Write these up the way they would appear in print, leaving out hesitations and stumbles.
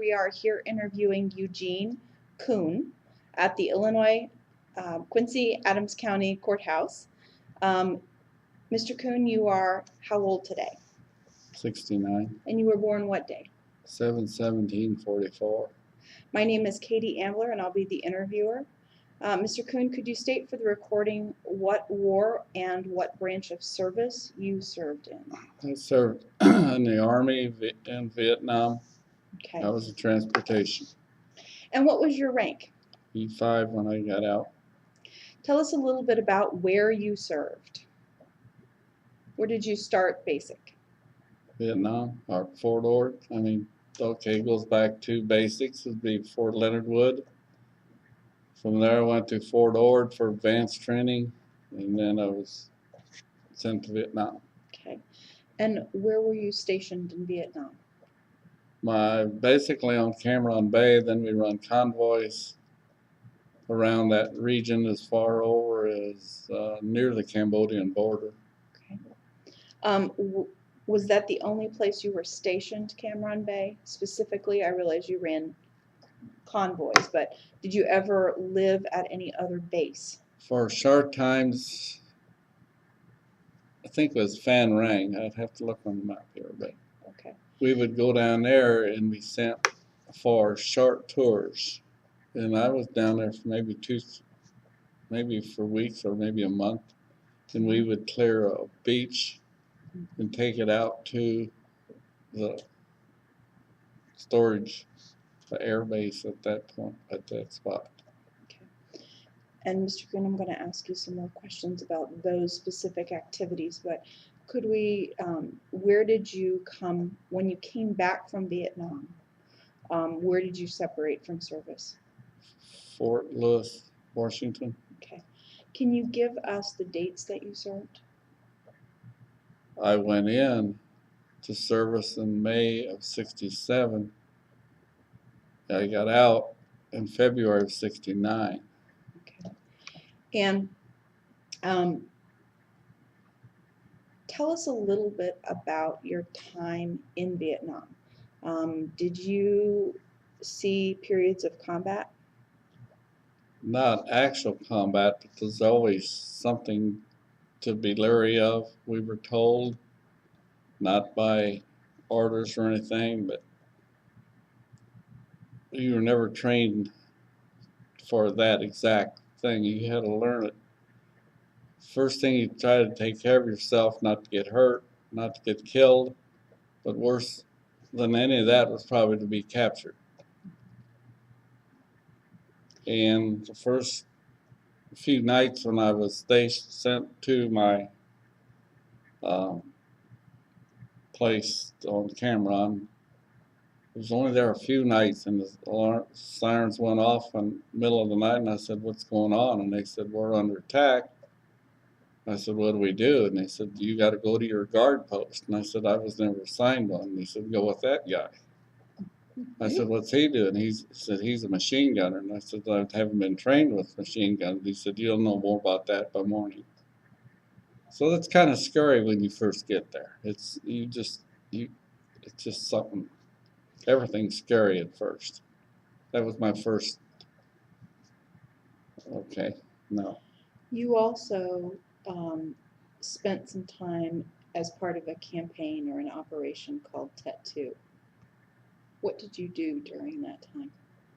we are here interviewing Eugene Kuhn at the Illinois Quincy Adams County Courthouse. Mr. Kuhn, you are how old today? 69. And you were born what day? 7/17/44. My name is Katie Ambler, and I'll be the interviewer. Mr. Kuhn, could you state for the recording what war and what branch of service you served in? I served in the Army in Vietnam. Okay. I was in transportation. And what was your rank? E5 when I got out. Tell us a little bit about where you served. Where did you start basic? Vietnam, or Fort Ord. Okay, goes back to basics. Would be Fort Leonard Wood. From there, I went to Fort Ord for advanced training, and then I was sent to Vietnam. Okay. And where were you stationed in Vietnam? Basically on Cam Bay, then we run convoys around that region as far over as near the Cambodian border. Okay. Was that the only place you were stationed, Cam Bay? Specifically, I realize you ran convoys, but did you ever live at any other base? For short times, I think it was Phan Rang. I'd have to look on the map here, but okay. We would go down there and be sent for short tours. And I was down there for maybe for weeks or maybe a month. And we would clear a beach and take it out to the storage, the air base at that point, at that spot. Okay. And Mr. Kuhn, I'm going to ask you some more questions about those specific activities, but could we, where did you come, when you came back from Vietnam, where did you separate from service? Fort Lewis, Washington. Okay. Can you give us the dates that you served? I went in to service in May of '67. I got out in February of '69. Okay. And tell us a little bit about your time in Vietnam. Did you see periods of combat? Not actual combat, but there's always something to be leery of. We were told, not by orders or anything, but you were never trained for that exact thing. You had to learn it. First thing, you try to take care of yourself, not to get hurt, not to get killed, but worse than any of that was probably to be captured. And the first few nights when I was sent to my place on Cameron, I was only there a few nights, and the sirens went off in the middle of the night, and I said, "What's going on?" And they said, "We're under attack." I said, "What do we do?" And they said, "You got to go to your guard post." And I said, "I was never assigned one." And they said, "Go with that guy." I said, "What's he doing?" He said, "He's a machine gunner." And I said, "I haven't been trained with machine guns." He said, "You'll know more about that by morning." So that's kind of scary when you first get there. It's just something. Everything's scary at first. That was my first. Okay, no. You also spent some time as part of a campaign or an operation called Tet2. What did you do during that time?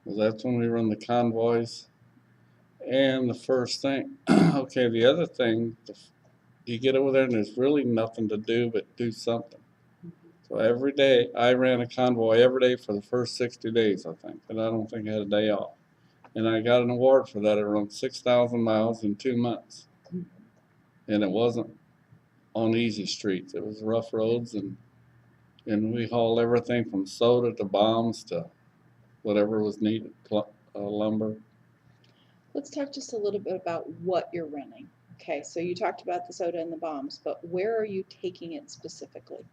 Well, that's when we run the convoys. And the first thing, okay, the other thing, you get over there and there's really nothing to do but do something. So every day, I ran a convoy every day for the first 60 days, I think, and I don't think I had a day off. And I got an award for that. I run 6,000 miles in 2 months. And it wasn't on easy streets. It was rough roads, and we hauled everything from soda to bombs to whatever was needed, lumber. Let's talk just a little bit about what you're running. Okay, so you talked about the soda and the bombs, but where are you taking it specifically?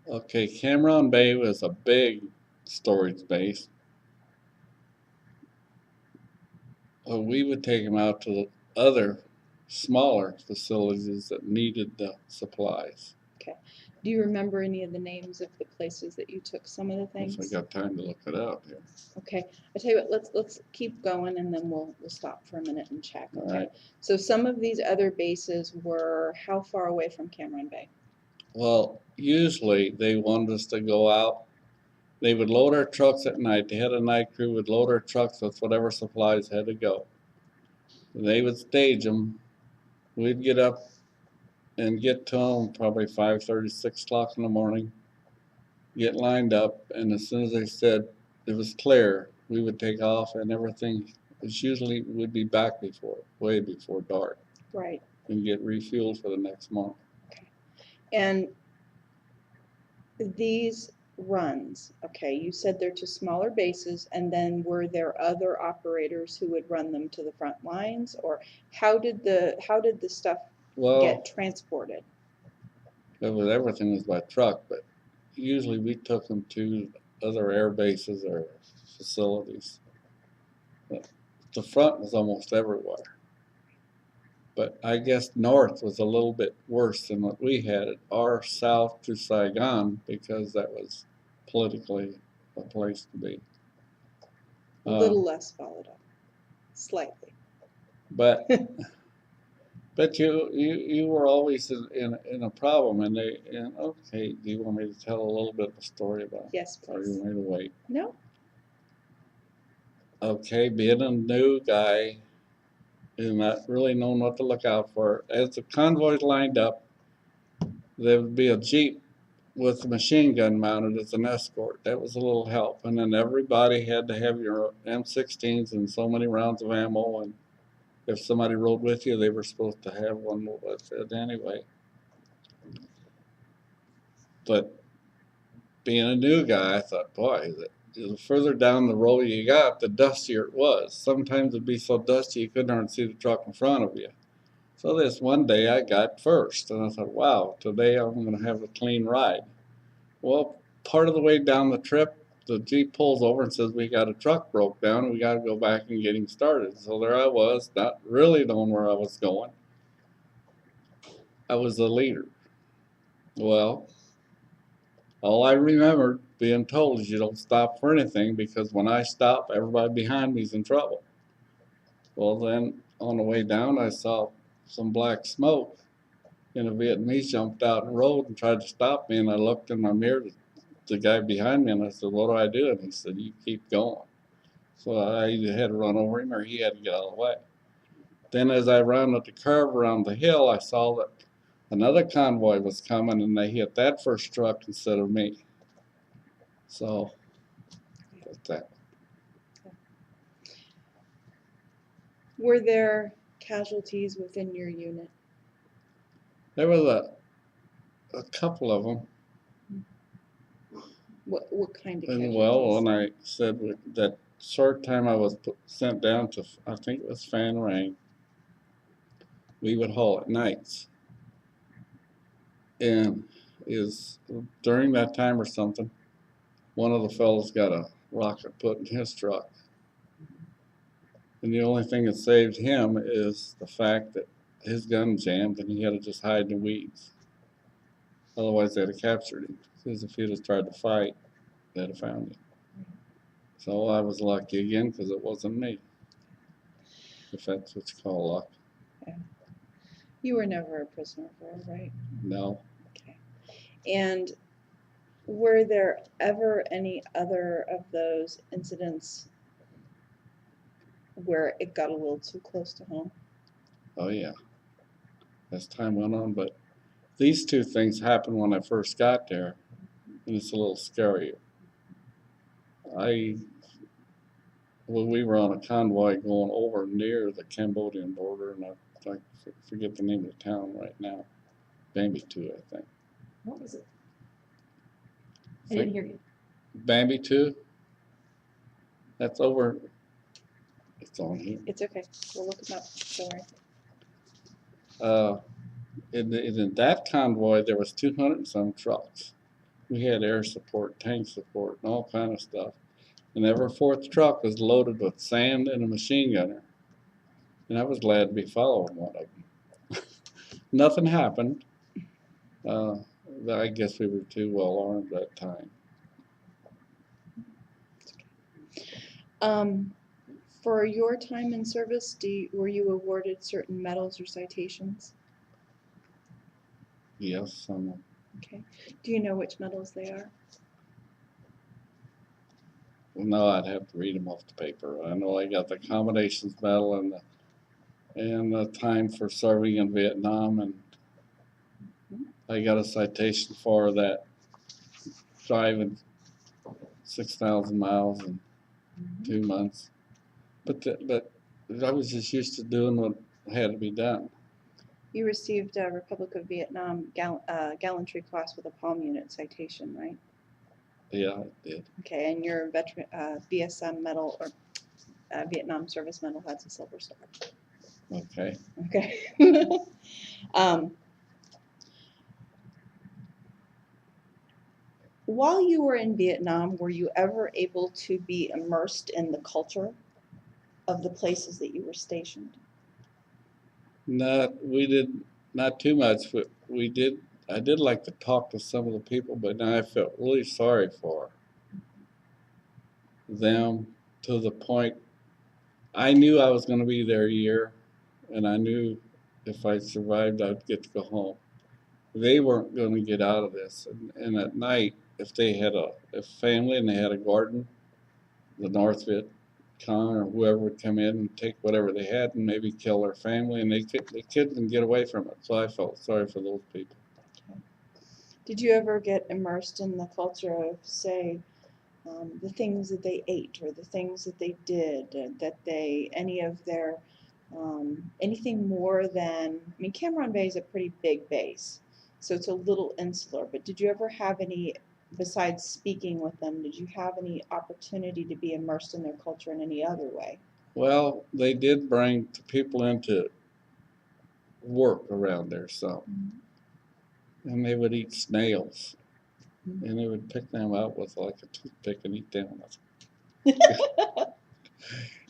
Okay, Cam Bay was a big storage base. We would take them out to the other smaller facilities that needed the supplies. Okay. Do you remember any of the names of the places that you took some of the If I things? got time to look it up here. Okay. I tell you what, let's keep going and then we'll stop for a minute and check. All Okay. right. So some of these other bases were how far away from Cameron Bay? Well, usually they wanted us to go out. They would load our trucks at night. They had a night crew would load our trucks with whatever supplies had to go. They would stage them. We'd get up and get to them probably 5:30, 6 o'clock in the morning. Get lined up, and as soon as they said it was clear, we would take off, and everything. It's usually we'd be back way before dark, Right. and get refueled for the next month. And these runs, okay, you said they're to smaller bases, and then were there other operators who would run them to the front lines, or how did the stuff Well, get transported? everything was by truck, but usually we took them to other air bases or facilities. But the front was almost everywhere. But I guess north was a little bit worse than what we had at our south to Saigon because that was politically a place to be. A little less volatile, slightly. But but you were always in a problem, and okay. Do you want me to tell a little bit of a story about? Yes, Or you please. want me to wait? No? Okay, being a new guy and not really knowing what to look out for. As the convoys lined up, there would be a Jeep with a machine gun mounted as an escort. That was a little help. And then everybody had to have your M16s and so many rounds of ammo. And if somebody rode with you, they were supposed to have one with it anyway. But being a new guy, I thought, boy, the further down the road you got, the dustier it was. Sometimes it'd be so dusty you couldn't hardly see the truck in front of you. So this one day I got first, and I thought, wow, today I'm going to have a clean ride. Well, part of the way down the trip, the Jeep pulls over and says, we got a truck broke down, and we got to go back and get him started. So there I was, not really knowing where I was going. I was the leader. Well, all I remembered being told is you don't stop for anything because when I stop, everybody behind me is in trouble. Well, then on the way down, I saw some black smoke, and a Vietnamese jumped out and rode and tried to stop me. And I looked in my mirror, the guy behind me, and I said, "What do I do?" And he said, "You keep going." So I either had to run over him or he had to get out of the way. Then, as I rounded the curve around the hill, I saw that another convoy was coming, and they hit that first truck instead of me. So that's that. Were there casualties within your unit? There was a couple of them. What kind of And casualties? well, when I said that short time I was sent down to, I think it was Fan Rang, we would haul at nights. And is during that time or something, one of the fellows got a rocket put in his truck. And the only thing that saved him is the fact that his gun jammed and he had to just hide in the weeds. Otherwise, they'd have captured him. Because if he'd have tried to fight, they'd have found him. So I was lucky again because it wasn't me. If that's what you call luck. Yeah. You were never a prisoner of war, right? No. Okay. And were there ever any other of those incidents where it got a little too close to home? Oh yeah. As time went on, but these two things happened when I first got there, and it's a little scarier. Well, we were on a convoy going over near the Cambodian border, and I forget the name of the town right now. Bambi-2, I think. What was it? I didn't hear you. Bambi-2? That's over. It's on here. It's okay. We'll look them up. Don't worry. In that convoy, there was 200 and some trucks. We had air support, tank support, and all kind of stuff. And every fourth truck was loaded with sand and a machine gunner. And I was glad to be following one of them. Nothing happened. I guess we were too well armed that time. For your time in service, were you awarded certain medals or citations? Yes, some. Okay. Do you know which medals they are? No, I'd have to read them off the paper. I know I got the accommodations medal and the time for serving in Vietnam, and I got a citation for that driving 6,000 miles in 2 months. But I was just used to doing what had to be done. You received a Republic of Vietnam Gallantry Cross with a Palm Unit citation, right? Yeah, I did. Okay, and your veteran VSM medal or Vietnam Service Medal has a silver star. Okay. Okay. um, while you were in Vietnam, were you ever able to be immersed in the culture of the places that you were stationed? We did not too much, but we did. I did like to talk to some of the people, but now I felt really sorry for them to the point I knew I was going to be there a year, and I knew if I survived, I'd get to go home. They weren't going to get out of this, and at night, if they had a family and they had a garden, the North Viet Cong or whoever would come in and take whatever they had and maybe kill their family, and they couldn't get away from it. So I felt sorry for those people. Did you ever get immersed in the culture of, say, the things that they ate or the things that they did, that they, any of their, anything more than, I mean, Cam Ranh Bay is a pretty big base, so it's a little insular, but did you ever have any, besides speaking with them, did you have any opportunity to be immersed in their culture in any other way? Well, they did bring people into work around there some, and they would eat snails, and they would pick them out with like a toothpick and eat them.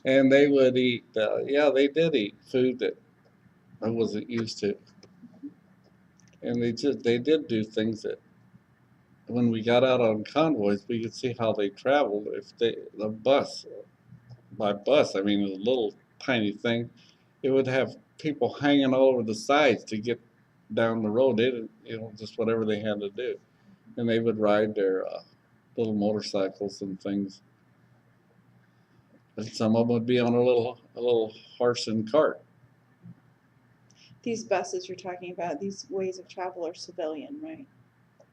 And they would eat, yeah, they did eat food that I wasn't used to. And they did do things that when we got out on convoys, we could see how they traveled. If the bus, by bus, I mean, it was a little tiny thing, it would have people hanging all over the sides to get down the road. They didn't, just whatever they had to do. And they would ride their little motorcycles and things. And some of them would be on a little horse and cart. These buses you're talking about, these ways of travel are civilian, right?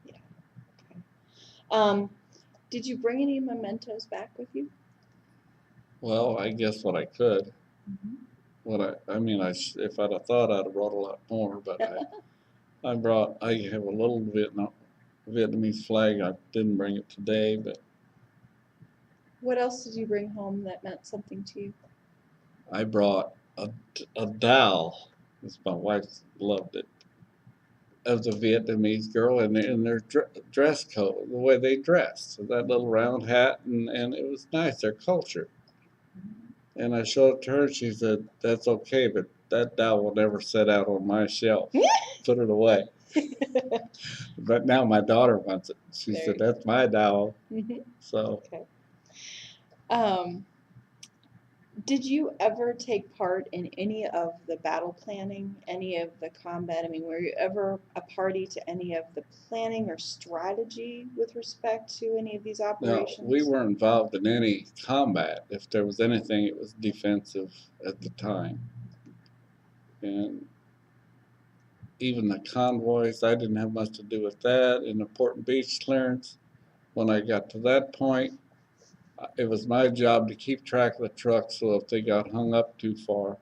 Yeah. Okay. Did you bring any mementos back with you? Well, I guess what I could. I mean, if I'd have thought, I'd have brought a lot more. But I have a little Vietnamese flag. I didn't bring it today, but What else did you bring home that meant something to you? I brought a dowel. Because my wife loved it. Of the Vietnamese girl in their dress code, the way they dressed, so that little round hat, and it was nice, their culture. And I showed it to her, and she said, "That's okay, but that dowel will never set out on my shelf. Put it away." But now my daughter wants it. She said, "That's my dowel." So. Okay. Did you ever take part in any of the battle planning, any of the combat? I mean, were you ever a party to any of the planning or strategy with respect to any of these No, operations? we weren't involved in any combat. If there was anything, it was defensive at the time. And even the convoys, I didn't have much to do with that. In the port and beach clearance, when I got to that point, it was my job to keep track of the trucks, so if they got hung up too far,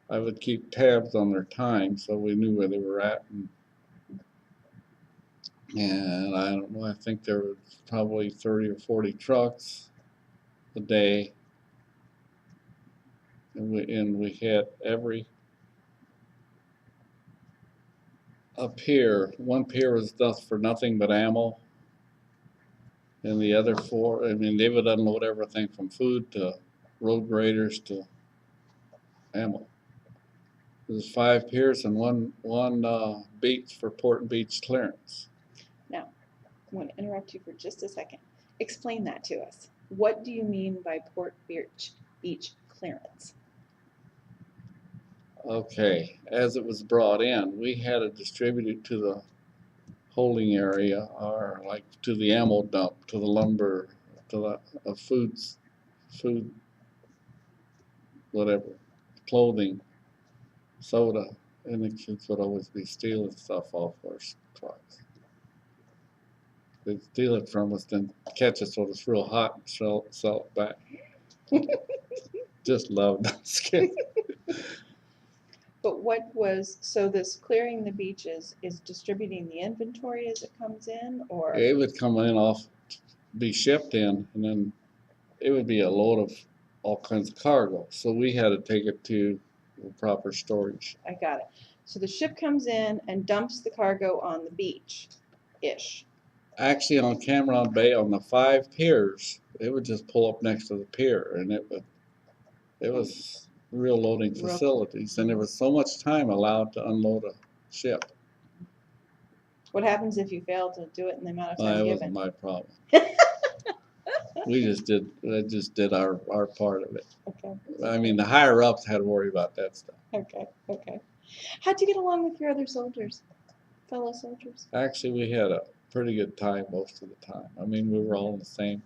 I would keep tabs on their time so we knew where they were at. And I don't know, I think there was probably 30 or 40 trucks a day. And we had a pier. One pier was for nothing but ammo. And the other four, I mean, they would unload everything from food to road graders to ammo. There's 5 piers and one beach for port and beach clearance. I want to interrupt you for just a second. Explain that to us. What do you mean by Port Beach clearance? Okay, as it was brought in, we had it distributed to the holding area, or like to the ammo dump, to the lumber, to the food, whatever, clothing, soda, and the kids would always be stealing stuff off our trucks. They'd steal it from us, then catch us when it's real hot and sell it back. Just loved those kids. But so this clearing the beaches is distributing the inventory as it comes in, or? It would come in be shipped in, and then it would be a load of all kinds of cargo. So we had to take it to the proper storage. I got it. So the ship comes in and dumps the cargo on the beach-ish. Actually, on Cameron Bay, on the 5 piers, it would just pull up next to the pier, and it was real loading facilities, and there was so much time allowed to unload a ship. What happens if you fail to do it in the amount of time That given? wasn't my problem. We just did our part of it. Okay. I mean, the higher ups had to worry about that stuff. Okay. How'd you get along with your other soldiers, fellow soldiers? Actually, we had a pretty good time most of the time. I mean, we were all the same.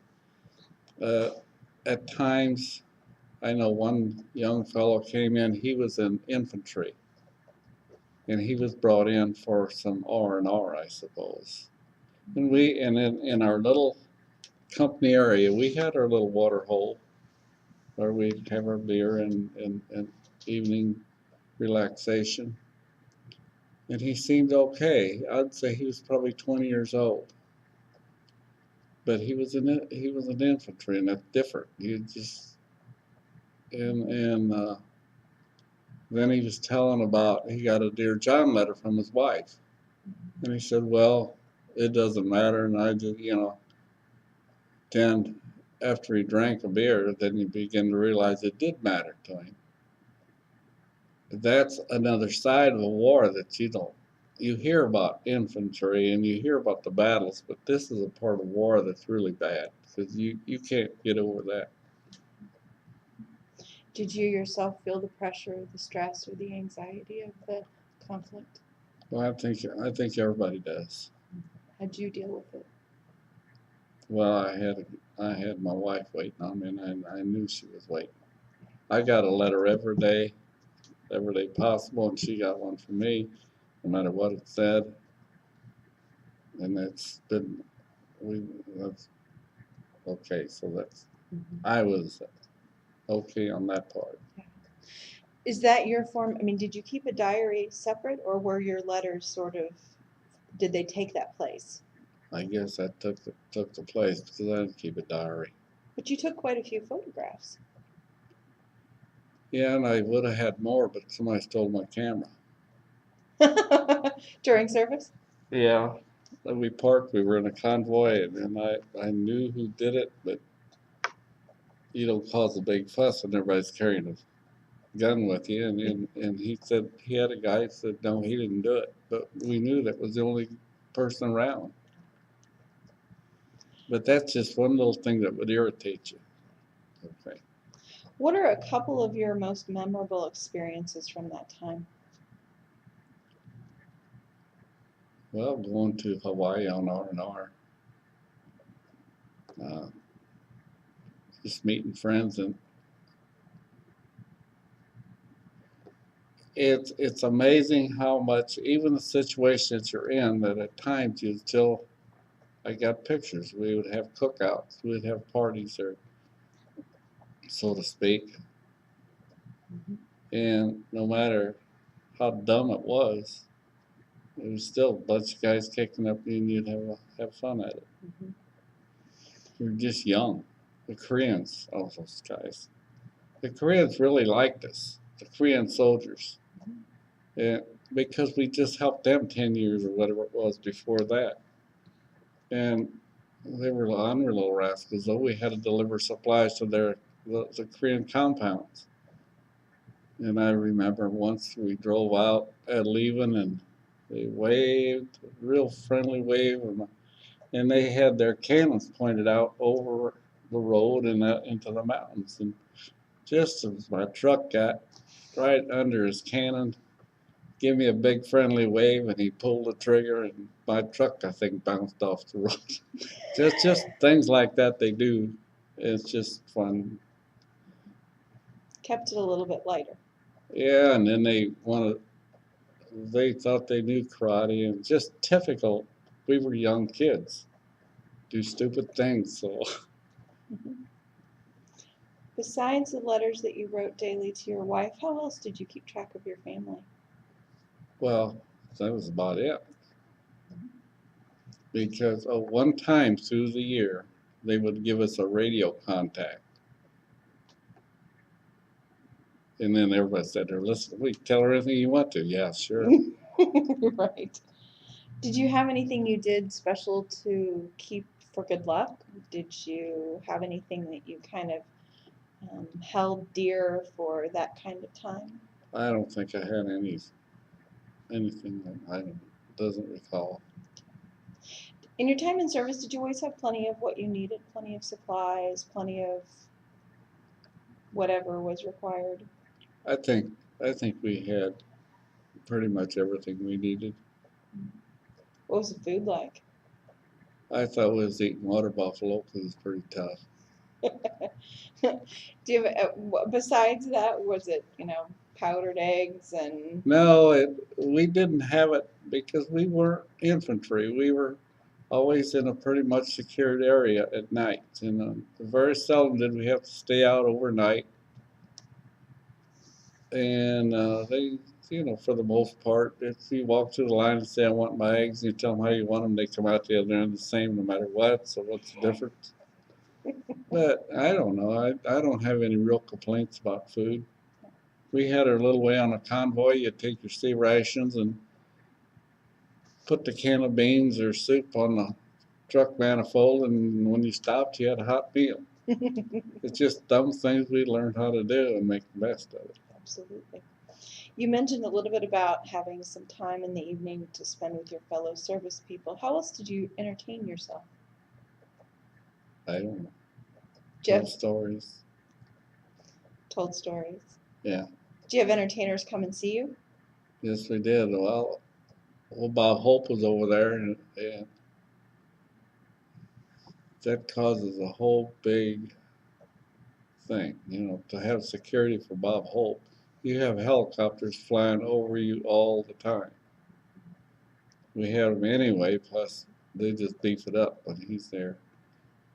At times, I know one young fellow came in, he was in infantry, and he was brought in for some R&R, I suppose. And in our little company area, we had our little water hole where we'd have our beer and evening relaxation. And he seemed okay. I'd say he was probably 20 years old. But he was an infantry, and that's different. You just and then he was telling about he got a Dear John letter from his wife, and he said, "Well, it doesn't matter." And I just, then after he drank a beer, then he began to realize it did matter to him. That's another side of a war that you hear about infantry and you hear about the battles, but this is a part of war that's really bad because you can't get over that. Did you yourself feel the pressure, the stress, or the anxiety of the conflict? Well, I think everybody does. How'd you deal with it? Well, I had my wife waiting on me, and I knew she was waiting. I got a letter every day possible, and she got one from me, no matter what it said. And that's okay. So I was okay on that part. Is that your form? I mean, did you keep a diary separate, or were your letters did they take that place? I guess that took the place because I didn't keep a diary. But you took quite a few photographs. Yeah, and I would have had more, but somebody stole my camera. During service? Yeah. We parked, we were in a convoy, and I knew who did it, but you don't cause a big fuss when everybody's carrying a gun with you. And he said, he had a guy that said, no, he didn't do it. But we knew that was the only person around. But that's just one little thing that would irritate you. Okay. What are a couple of your most memorable experiences from that time? Well, going to Hawaii on R&R. Just meeting friends, and it's amazing how much, even the situation that you're in, that at times you still, I got pictures. We would have cookouts, we would have parties there, so to speak. And no matter how dumb it was still a bunch of guys kicking up and you'd have fun at it. We were just young. The Koreans, all those guys. The Koreans really liked us, the Korean soldiers. And because we just helped them 10 years or whatever it was before that. And they were honorary little rascals, though. We had to deliver supplies to the Korean compounds. And I remember once we drove out at leaving, and they waved, a real friendly wave. And and they had their cannons pointed out over the road and into the mountains. And just as my truck got right under his cannon, give me a big friendly wave, and he pulled the trigger, and my truck, I think, bounced off the road. just things like that they do. It's just fun. Kept it a little bit lighter. Yeah, and then they thought they knew karate, and just typical. We were young kids, do stupid things. So, Mhm. Besides the letters that you wrote daily to your wife, how else did you keep track of your family? well, that was about it. Because one time through the year, they would give us a radio contact. And then everybody said, listen, we tell her anything you want to. Yeah, sure. Right. Did you have anything you did special to keep for good luck? Did you have anything that you kind of held dear for that kind of time? I don't think I had anything that I doesn't recall. In your time in service, did you always have plenty of what you needed? Plenty of supplies, plenty of whatever was required? I think we had pretty much everything we needed. What was the food like? I thought we was eating water buffalo because it's pretty tough. Do you have, besides that, was it, powdered eggs and No, we didn't have it because we weren't infantry. We were always in a pretty much secured area at night. And very seldom did we have to stay out overnight. And for the most part, if you walk through the line and say, I want my eggs, and you tell them how you want them, they come out the other end the same no matter what. So what's the difference? But I don't know. I don't have any real complaints about food. We had our little way on a convoy. You take your sea rations and put the can of beans or soup on the truck manifold, and when you stopped, you had a hot meal. It's just dumb things we learned how to do and make the best of it. Absolutely. You mentioned a little bit about having some time in the evening to spend with your fellow service people. How else did you entertain yourself? I don't know. Jeff Tell stories. told stories. Yeah. Do you have entertainers come and see you? Yes, we did. Well, old Bob Hope was over there, and that causes a whole big thing. To have security for Bob Hope, you have helicopters flying over you all the time. We have them anyway, plus they just beef it up when he's there.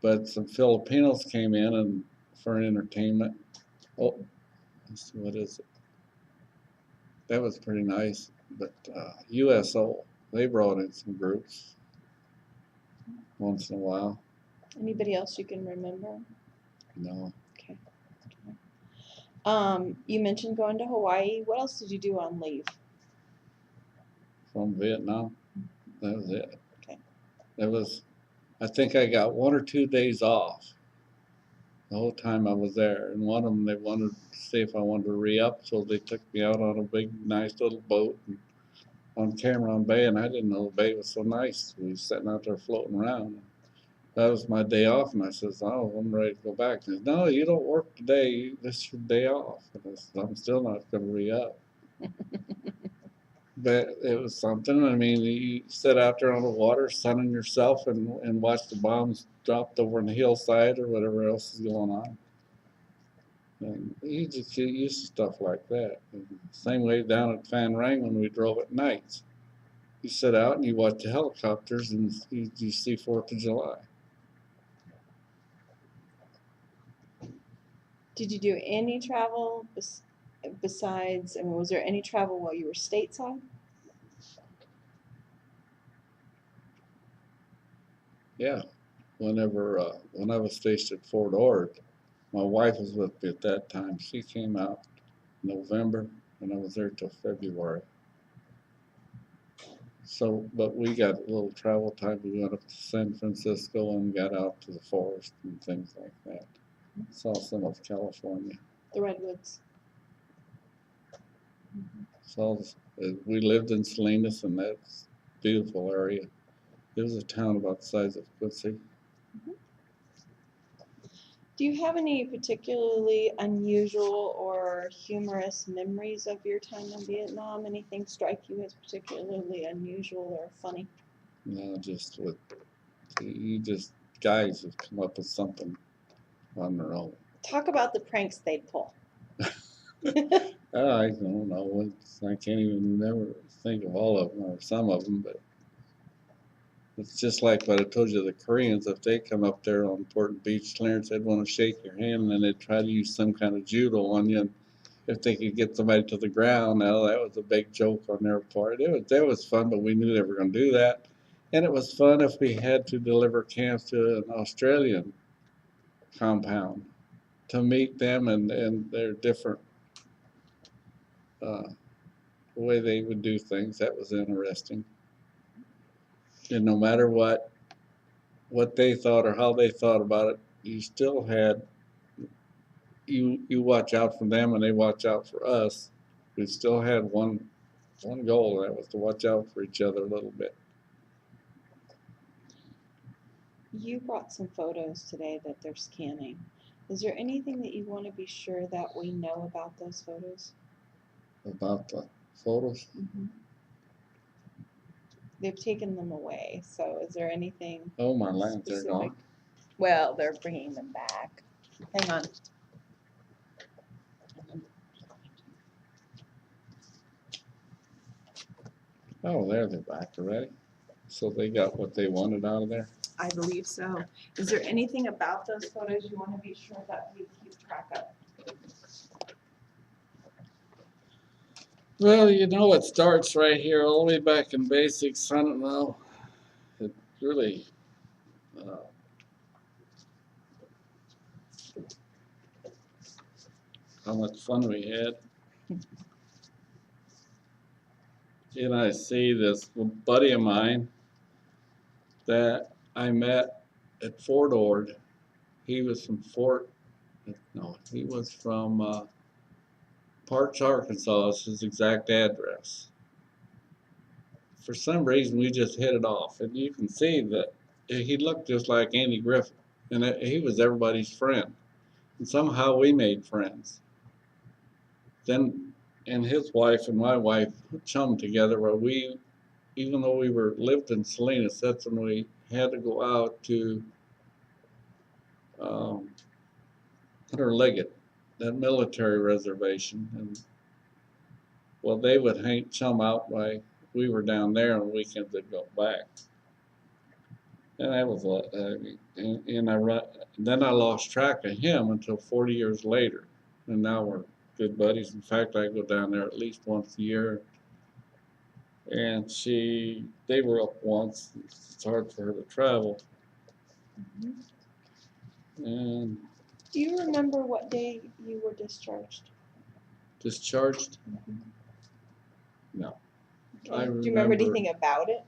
But some Filipinos came in and for entertainment. Oh, let's see, what is it? That was pretty nice. But USO, they brought in some groups once in a while. Anybody else you can remember? No, Okay. You mentioned going to Hawaii. What else did you do on leave? from Vietnam. That was it. Okay. I think I got 1 or 2 days off the whole time I was there. And one of them, they wanted to see if I wanted to re-up, so they took me out on a big, nice little boat on Cameron Bay, and I didn't know the bay was so nice. We was sitting out there floating around. That was my day off, and I says, oh, I'm ready to go back. He says, no, you don't work today. This is your day off. And I said, I'm still not going to re-up. But it was something. I mean, you sit out there on the water, sunning yourself, and watch the bombs dropped over on the hillside or whatever else is going on. And you just get used to stuff like that. And same way down at Fan Rang when we drove at nights. You sit out and you watch the helicopters and you see 4th of July. Did you do any travel besides, and was there any travel while you were stateside? Yeah. When I was stationed at Fort Ord, my wife was with me at that time. She came out in November, and I was there till February. So, but we got a little travel time. We went up to San Francisco and got out to the forest and things like that. Saw some of California. The Redwoods. We lived in Salinas, and that's a beautiful area. It was a town about the size of Quincy. Do you have any particularly unusual or humorous memories of your time in Vietnam? Anything strike you as particularly unusual or funny? No, just with guys have come up with something on their own. Talk about the pranks they'd pull. I don't know. I can't even never think of all of them or some of them, but it's just like what I told you, the Koreans, if they come up there on Port Beach clearance, they'd want to shake your hand and then they'd try to use some kind of judo on you. And if they could get somebody to the ground, now that was a big joke on their part. That was fun, but we knew they were going to do that. And it was fun if we had to deliver cans to an Australian compound to meet them and their different the way they would do things. That was interesting. And no matter what they thought or how they thought about it, you still had you watch out for them and they watch out for us. We still had one goal, and that was to watch out for each other a little bit. You brought some photos today that they're scanning. Is there anything that you want to be sure that we know about those photos? About the photos? They've taken them away, so is there anything Oh, my lands, they're specific? gone. Well, they're bringing them back. Hang on. Oh, there they're back already. So they got what they wanted out of there. I believe so. Is there anything about those photos you want to be sure that we keep track of? Well, it starts right here, all the way back in basics. I don't know. It really, how much fun we had. And I see this buddy of mine that I met at Fort Ord. He was from he was from Parks, Arkansas is his exact address. For some reason, we just hit it off. And you can see that he looked just like Andy Griffith. And he was everybody's friend. And somehow we made friends. Then, and his wife and my wife chummed together where even though we lived in Salinas, that's when we had to go out to Hunter Liggett, that military reservation. And well, they would chum out while we were down there on weekends. They'd go back. And that was then I lost track of him until 40 years later. And now we're good buddies. In fact, I go down there at least once a year. And they were up once. It's hard for her to travel. And Do you remember what day you were discharged? discharged? No. Okay. Do you remember anything about it?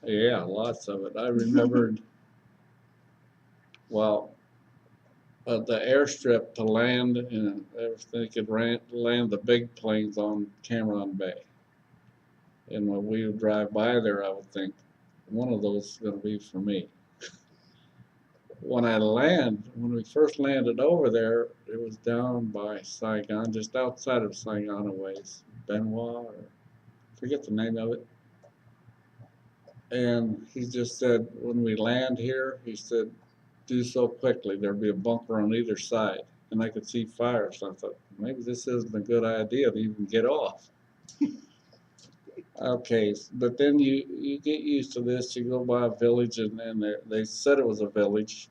Yeah, lots of it. I remembered, well, the airstrip to land, and everything could land the big planes on Cameron Bay. And when we would drive by there, I would think, one of those is going to be for me. When we first landed over there, it was down by Saigon, just outside of Saigon a ways, Benoit, or forget the name of it. And he just said, when we land here, he said, do so quickly. There'll be a bunker on either side. And I could see fire. So I thought, maybe this isn't a good idea to even get off. Okay, but then you get used to this. You go by a village, and they said it was a village,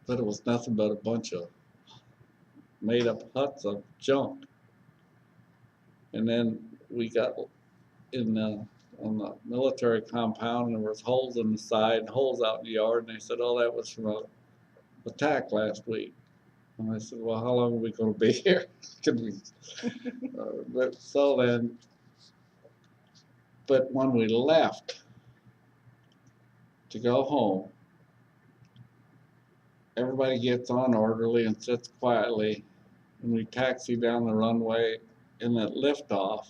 but it was nothing but a bunch of made-up huts of junk. And then we got on the military compound, and there was holes in the side and holes out in the yard, and they said, oh, that was from an attack last week. And I said, well, how long are we going to be here? But when we left to go home, everybody gets on orderly and sits quietly, and we taxi down the runway in that liftoff.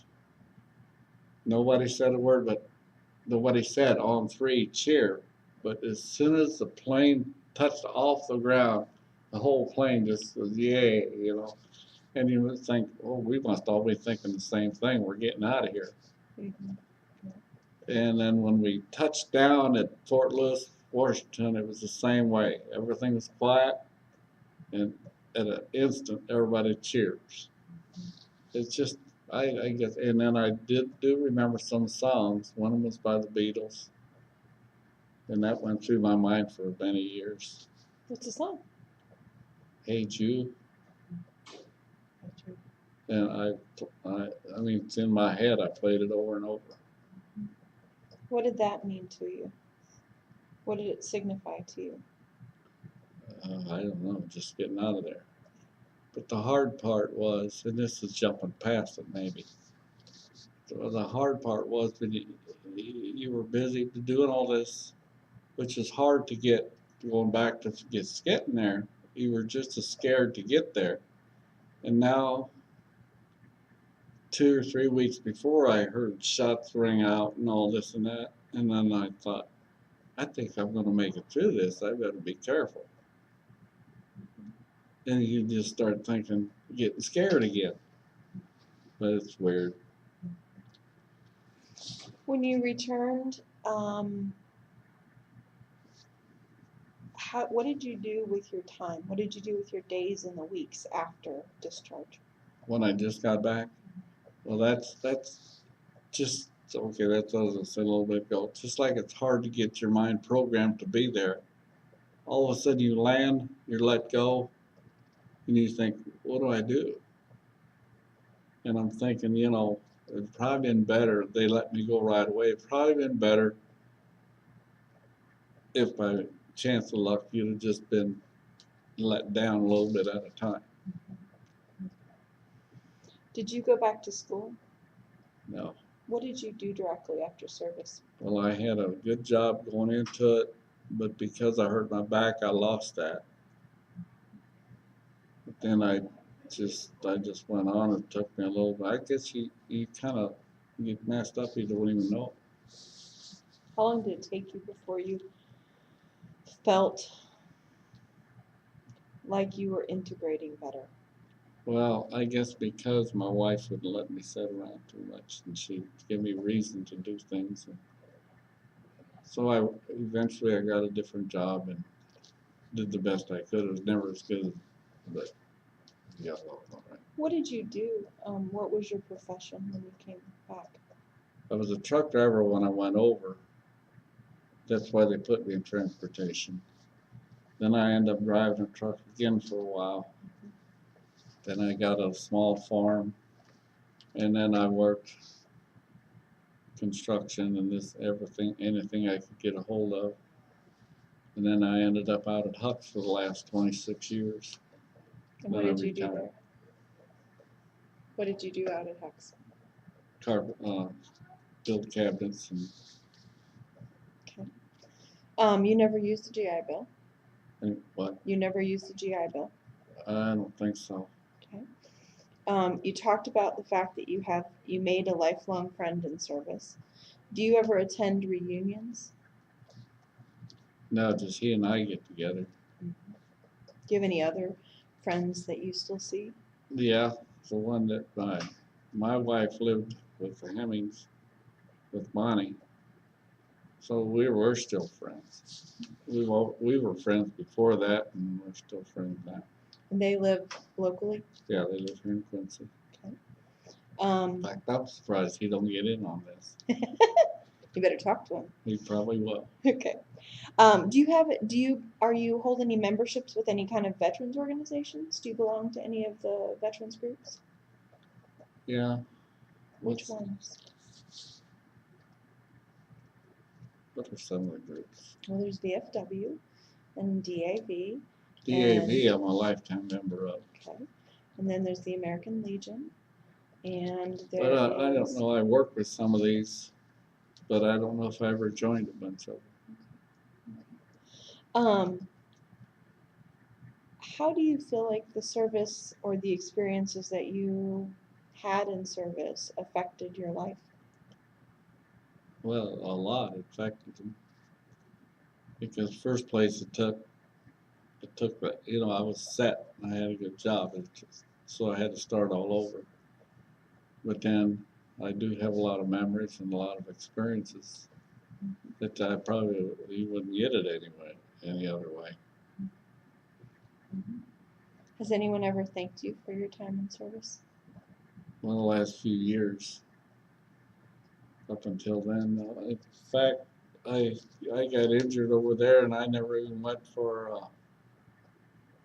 Nobody said a word, but what he said, on three, cheer. But as soon as the plane touched off the ground, the whole plane just was, yay, you know. And you would think, oh, we must all be thinking the same thing. We're getting out of here. Mhm. And then when we touched down at Fort Lewis, Washington, it was the same way. Everything was quiet, and at an instant, everybody cheers. It's just, I guess, and then I do remember some songs. One of them was by the Beatles, and that went through my mind for many years. What's the song? Hey Jude, and I mean, it's in my head. I played it over and over. What did that mean to you? What did it signify to you? I don't know, just getting out of there. But the hard part was, and this is jumping past it maybe. The hard part was when you were busy doing all this, which is hard to get, going back to getting there. You were just as scared to get there. And now, 2 or 3 weeks before, I heard shots ring out and all this and that. And then I thought, I think I'm going to make it through this. I better be careful. And you just start thinking, getting scared again. But it's weird. When you returned, what did you do with your time? What did you do with your days and the weeks after discharge? When I just got back, well, that's just okay. That's what I was gonna say a little bit ago. Just like it's hard to get your mind programmed to be there. All of a sudden, you land, you're let go, and you think, "What do I do?" And I'm thinking, you know, it'd probably been better if they let me go right away. It'd probably been better if by chance of luck you'd have just been let down a little bit at a time. Did you go back to school? No. What did you do directly after service? Well, I had a good job going into it, but because I hurt my back, I lost that. But then I just went on. It took me a little bit. I guess you kind of get messed up. You don't even know. How long did it take you before you felt like you were integrating better? Well, I guess because my wife wouldn't let me sit around too much, and she'd give me reason to do things. And so I eventually I got a different job and did the best I could. It was never as good as, but yeah, well, all right. What did you do? What was your profession when you came back? I was a truck driver when I went over. That's why they put me in transportation. Then I ended up driving a truck again for a while. Then I got a small farm, and then I worked construction and this everything, anything I could get a hold of. And then I ended up out at Huck's for the last 26 years. And Then what I did you do retired. there? What did you do out at Huck's? Build cabinets and You never used the GI Bill. what? You never used the GI Bill. I don't think so. Okay. You talked about the fact that you made a lifelong friend in service. Do you ever attend reunions? No, just he and I get together. Do you have any other friends that you still see? Yeah, the one that my wife lived with the Hemmings, with Bonnie. So we were still friends. We were friends before that, and we're still friends now. And they live locally? Yeah, they live here in Quincy. Okay. In fact, I'm surprised he don't get in on this. You better talk to him. He probably will. Okay. Are you hold any memberships with any kind of veterans organizations? Do you belong to any of the veterans groups? Yeah. Which ones? What are some of the groups? Well, there's VFW and DAV. DAV, I'm a lifetime member of. Okay. And then there's the American Legion. And But there I don't is know. I work with some of these, but I don't know if I ever joined a bunch of them. how do you feel like the service or the experiences that you had in service affected your life? Well, a lot affected them. Because first place you know, I was set, I had a good job, so I had to start all over. But then I do have a lot of memories and a lot of experiences that I probably you wouldn't get it anyway, any other way. Has anyone ever thanked you for your time in service? Well, the last few years, up until then, in fact, I I got injured over there, and I never even went for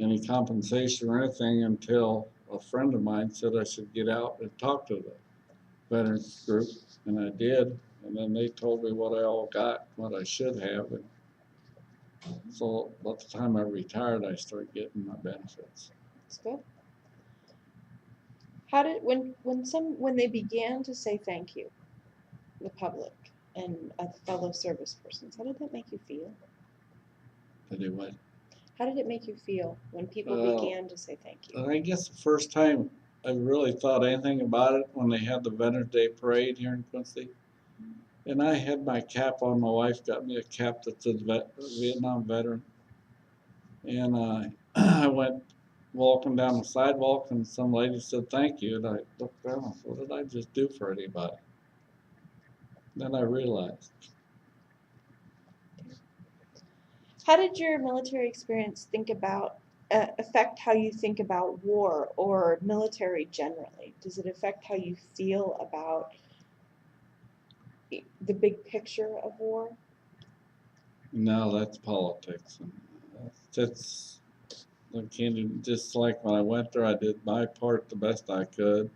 any compensation or anything until a friend of mine said I should get out and talk to the veterans group, and I did. And then they told me what I all got, what I should have, and so by the time I retired, I started getting my benefits. That's good. How did when they began to say thank you, the public and fellow service persons, how did that make you feel? I do what? How did it make you feel when people Well, began to say thank you? I guess the first time I really thought anything about it when they had the Veterans Day parade here in Quincy. And I had my cap on. My wife got me a cap that said Vietnam veteran. And I went walking down the sidewalk, and some lady said thank you. And I looked down and said, what did I just do for anybody? Then I realized. How did your military experience affect how you think about war or military generally? Does it affect how you feel about the big picture of war? No, that's politics. And that's I can't just like when I went there, I did my part the best I could,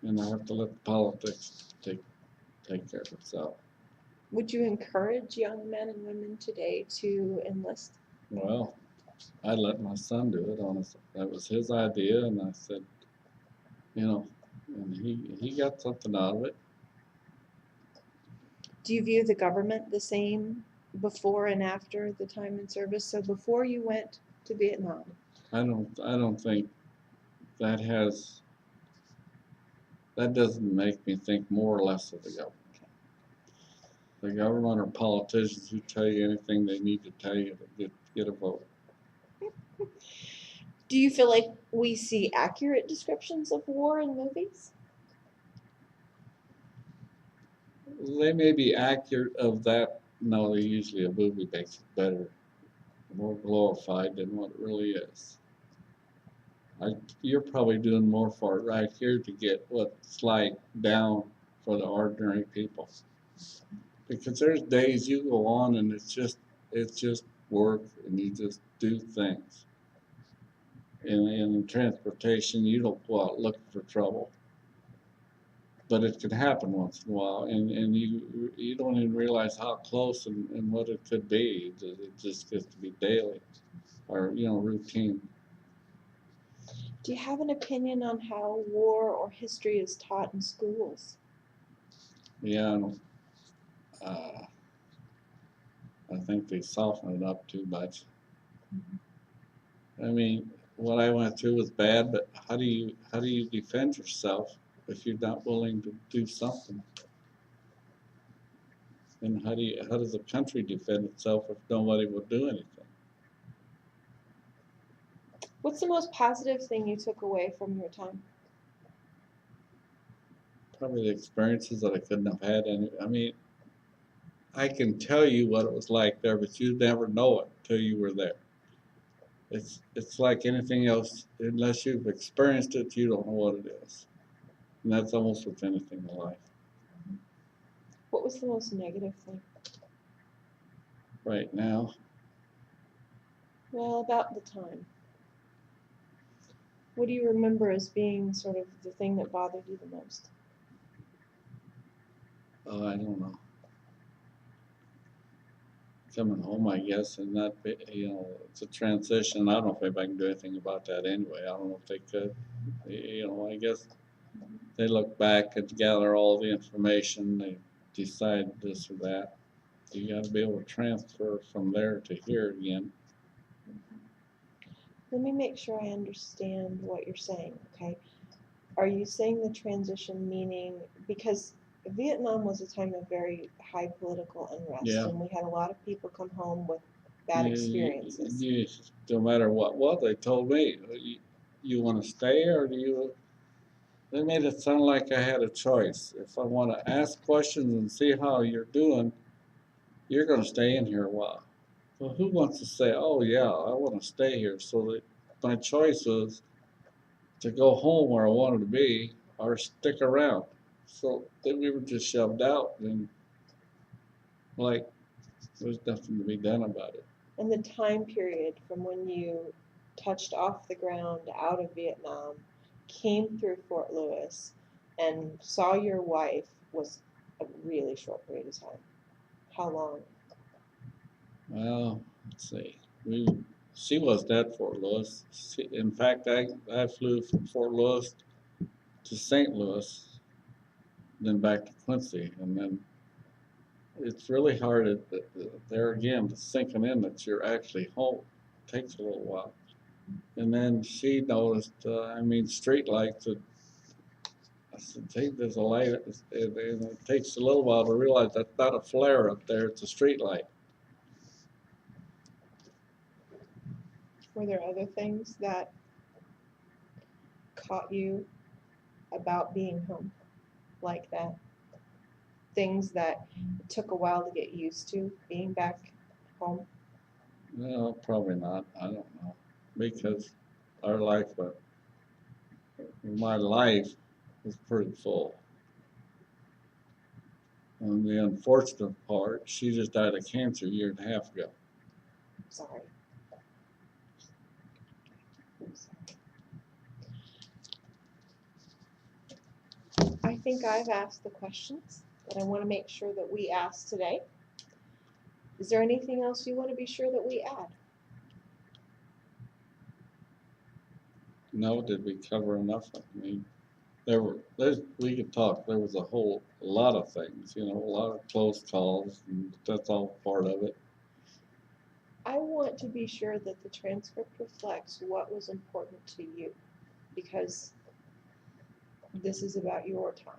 and I have to let the politics take care of itself. Would you encourage young men and women today to enlist? Well, I let my son do it. Honestly, that was his idea, and I said, you know, and he got something out of it. Do you view the government the same before and after the time in service? So before you went to Vietnam, I don't think that has that doesn't make me think more or less of the government. The government are politicians who tell you anything they need to tell you to get a vote. do you feel like we see accurate descriptions of war in movies? They may be accurate of that. No, they usually a movie makes it better, more glorified than what it really is. You're probably doing more for it right here to get what's like down for the ordinary people. Because there's days you go on and it's just work and you just do things. In transportation, you don't go out looking for trouble, but it can happen once in a while, and you don't even realize how close and what it could be. It just gets to be daily, or routine. Do you have an opinion on how war or history is taught in schools? Yeah, I think they soften it up too much. I mean, what I went through was bad, but how do you defend yourself if you're not willing to do something? And how does a country defend itself if nobody will do anything? What's the most positive thing you took away from your time? Probably the experiences that I couldn't have had any. I mean, I can tell you what it was like there, but you'd never know it till you were there. It's like anything else. Unless you've experienced it, you don't know what it is. And that's almost with anything in life. What was the most negative thing? Right now, Well, about the time. What do you remember as being sort of the thing that bothered you the most? I don't know. Coming home, I guess, and that it's a transition. I don't know if anybody can do anything about that anyway. I don't know if they could. I guess they look back and gather all the information. They decide this or that. You got to be able to transfer from there to here again. Let me make sure I understand what you're saying, okay? Are you saying the transition meaning, because Vietnam was a time of very high political unrest, Yeah. and we had a lot of people come home with bad You- experiences. no matter what they told me, you want to stay or do you? They made it sound like I had a choice. If I want to ask questions and see how you're doing, you're going to stay in here a while. Well, who wants to say, oh yeah, I want to stay here? So that my choice was to go home where I wanted to be or stick around. So then we were just shoved out and like there's nothing to be done about it. And the time period from when you touched off the ground out of Vietnam, came through Fort Lewis, and saw your wife was a really short period of time. How long? Well, let's see. She was at Fort Lewis. In fact, I flew from Fort Lewis to St. Louis, then back to Quincy, and then it's really hard there again to sinking in that you're actually home. It takes a little while. And then she noticed, street lights. I said, hey, there's a light, and it takes a little while to realize that's not a flare up there, it's a street light. Were there other things that caught you about being home like that? Things that it took a while to get used to being back home? No, probably not. I don't know. Because our life, my life was pretty full. And the unfortunate part, she just died of cancer a year and a half ago. Sorry. I think I've asked the questions that I want to make sure that we ask today. Is there anything else you want to be sure that we add? No, did we cover enough? I mean, we could talk. There was a lot of things, a lot of close calls, and that's all part of it. I want to be sure that the transcript reflects what was important to you, because this is about your time.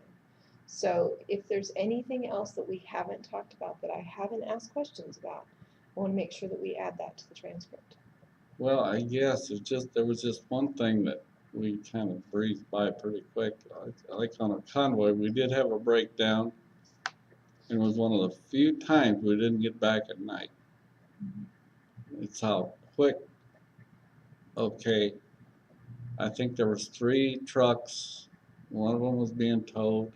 So if there's anything else that we haven't talked about, that I haven't asked questions about, I want to make sure that we add that to the transcript. Well, I guess there was just one thing that we kind of breezed by pretty quick. Like on a convoy, we did have a breakdown. It was one of the few times we didn't get back at night. It's how quick. Okay, I think there was 3 trucks. One of them was being towed,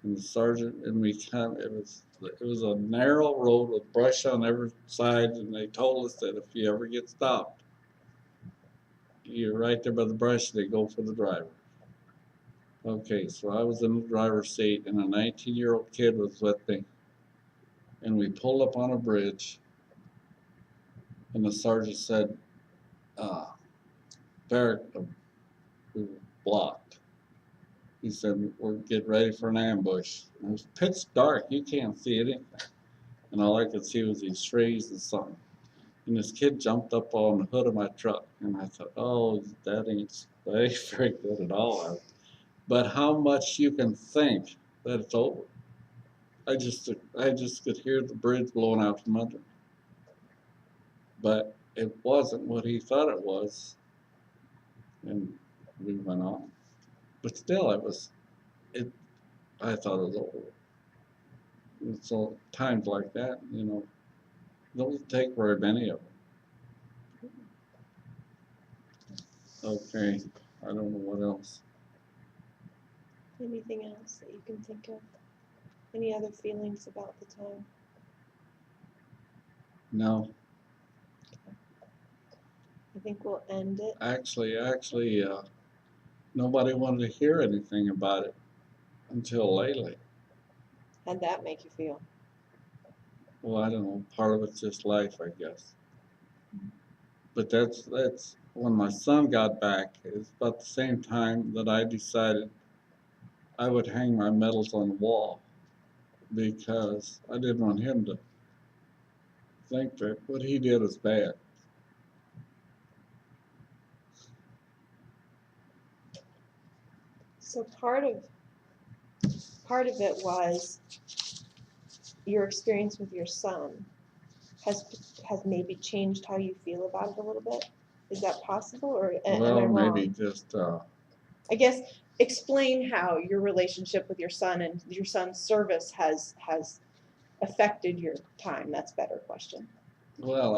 and the sergeant and it was a narrow road with brush on every side, and they told us that if you ever get stopped, you're right there by the brush. They go for the driver. Okay, so I was in the driver's seat, and a 19-year-old kid was with me, and we pulled up on a bridge, and the sergeant said, Barrett, we were blocked. He said, we're getting ready for an ambush. And it was pitch dark, you can't see anything. And all I could see was these trees and something. And this kid jumped up on the hood of my truck, and I thought, oh, that ain't very good at all. But how much you can think that it's over. I just could hear the bridge blowing out from under me. But it wasn't what he thought it was, and we went on. But still, I thought it was over. And so times like that, don't take very many of them. Okay, I don't know what else. Anything else that you can think of? Any other feelings about the time? No, I think we'll end it. actually, nobody wanted to hear anything about it until lately. How'd that make you feel? Well, I don't know. Part of it's just life, I guess. But that's when my son got back. It's about the same time that I decided I would hang my medals on the wall because I didn't want him to think that what he did is bad. So part of part of it was your experience with your son has maybe changed how you feel about it a little bit. Is that possible, or am I Well, wrong? maybe just, I guess explain how your relationship with your son and your son's service has affected your time. That's a better question. well,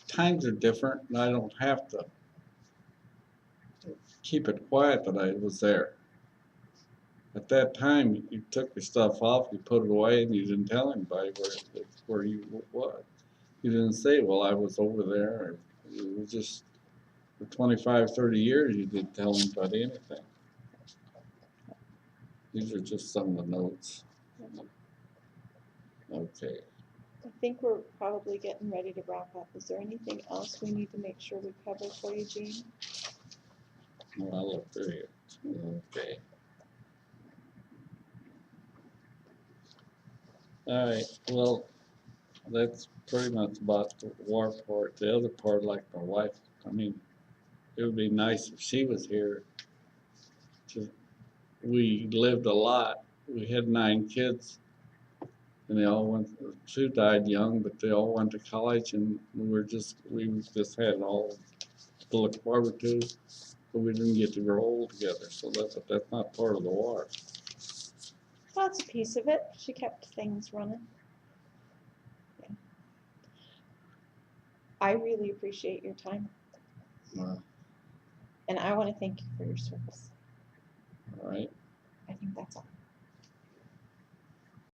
times are different and I don't have to keep it quiet that I was there. At that time, you took your stuff off, you put it away, and you didn't tell anybody where you was. You didn't say, well, I was over there, or it was just for 25, 30 years, you didn't tell anybody anything. These are just some of the notes. Okay. I think we're probably getting ready to wrap up. Is there anything else we need to make sure we cover for you, Gene? Well, I'll look through it. Okay. All right. Well, that's pretty much about the war part. The other part, like my wife, I mean, it would be nice if she was here. We lived a lot. We had 9 kids, and they all went. 2 died young, but they all went to college, and we just had it all to look forward to. But we didn't get to grow old together, so that's not part of the war. Well, that's a piece of it. She kept things running. Yeah. I really appreciate your time, Well, and I want to thank you for your service. all right. I think that's all.